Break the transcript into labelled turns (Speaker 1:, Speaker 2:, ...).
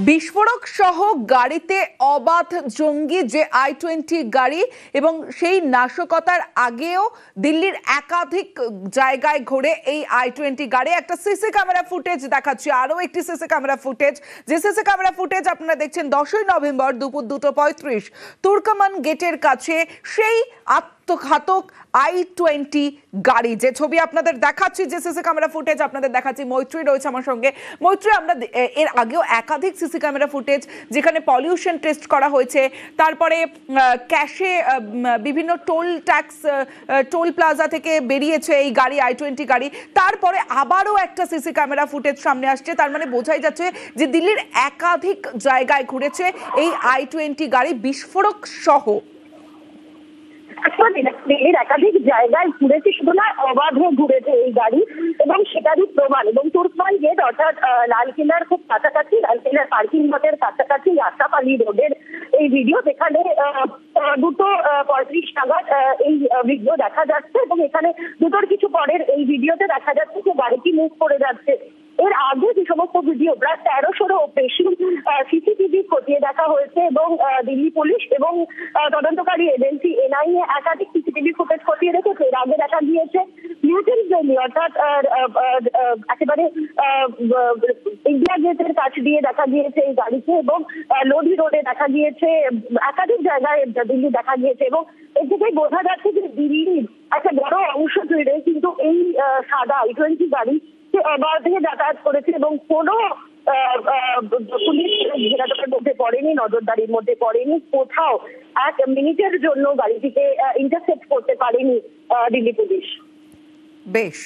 Speaker 1: বিস্ফোরক সহ গাড়িতে অবাধ জঙ্গি যে i20 গাড়ি এবং সেই নাশকতার আগেও দিল্লির একাধিক জায়গায় ঘুরে এই i20 গাড়ি। একটা সিসি ক্যামেরা ফুটেজ দেখাচ্ছি, আরো একটি সিসি ক্যামেরা ফুটেজ, যে সিসি ক্যামেরা ফুটেজ আপনারা দেখছেন 10ই নভেম্বর দুপুর 2:35 তুর্কমান গেটের কাছে সেই আত্মঘাতক i20 গাড়ি, যে ছবি আপনাদের দেখাচ্ছি, যে সিসি ক্যামেরা ফুটেজ আপনাদের দেখাচ্ছি। মৈত্রী রয়েছে আমার সঙ্গে। মৈত্রী, আমরা এর আগেও একাধিক সিসি ক্যামেরা ফুটেজ যেখানে পলিউশন টেস্ট করা হয়েছে, তারপরে ক্যাশে বিভিন্ন টোল ট্যাক্স টোল প্লাজা থেকে বেরিয়েছে এই গাড়ি i20 গাড়ি, তারপরে আবারও একটা সিসি ক্যামেরা ফুটেজ সামনে আসছে। তার মানে বোঝাই যাচ্ছে যে দিল্লির একাধিক জায়গায় ঘুরেছে এই i20 গাড়ি বিস্ফোরক সহ।
Speaker 2: দিল্লির একাধিক জায়গায় ঘুরেছে, শুধু না অবাধে ঘুরেছে এই গাড়ি, এবং সেটারই প্রমাণ। এবং তুর্কমান গেট অর্থাৎ লালকেল্লার খুব কাছাকাছি, লালকেল্লার পার্কিং লটের কাছাকাছি আশরাফ আলী রোডের এই ভিডিও, যেখানে 2:35 নাগাদ এই ভিডিও দেখা যাচ্ছে, এবং এখানে দুটোর কিছু পরের এই ভিডিওতে দেখা যাচ্ছে যে গাড়িটি মুভ করে যাচ্ছে। এর আগে যে সমস্ত ভিডিও, প্রায় 1300-এরও বেশি সিসিটিভি খতিয়ে দেখা হয়েছে, এবং দিল্লি পুলিশ এবং তদন্তকারী এজেন্সি এনআইএ একাধিক সিসিটিভি ফুটেজ খতিয়ে রেখেছে। এর আগে দেখা গিয়েছে নিউটন ভ্যালি অর্থাৎ একেবারে ইন্ডিয়া গেটের কাছ দিয়ে দেখা গিয়েছে এই গাড়িকে, এবং লোধি রোডে দেখা গিয়েছে, একাধিক জায়গায় দিল্লি দেখা গিয়েছে। এবং এর থেকেই বোঝা যাচ্ছে যে দিল্লির একটা বড় অংশ জুড়ে কিন্তু এই সাদা i20 গাড়ি অবাধে যাতায়াত করেছে, এবং কোনো পুলিশ ঘেরাটোপের মধ্যে পড়েনি, নজরদারির মধ্যে পড়েনি, কোথাও 1 মিনিটের জন্য গাড়িটিকে ইন্টারসেপ্ট করতে পারেনি দিল্লি পুলিশ।
Speaker 1: বেশ।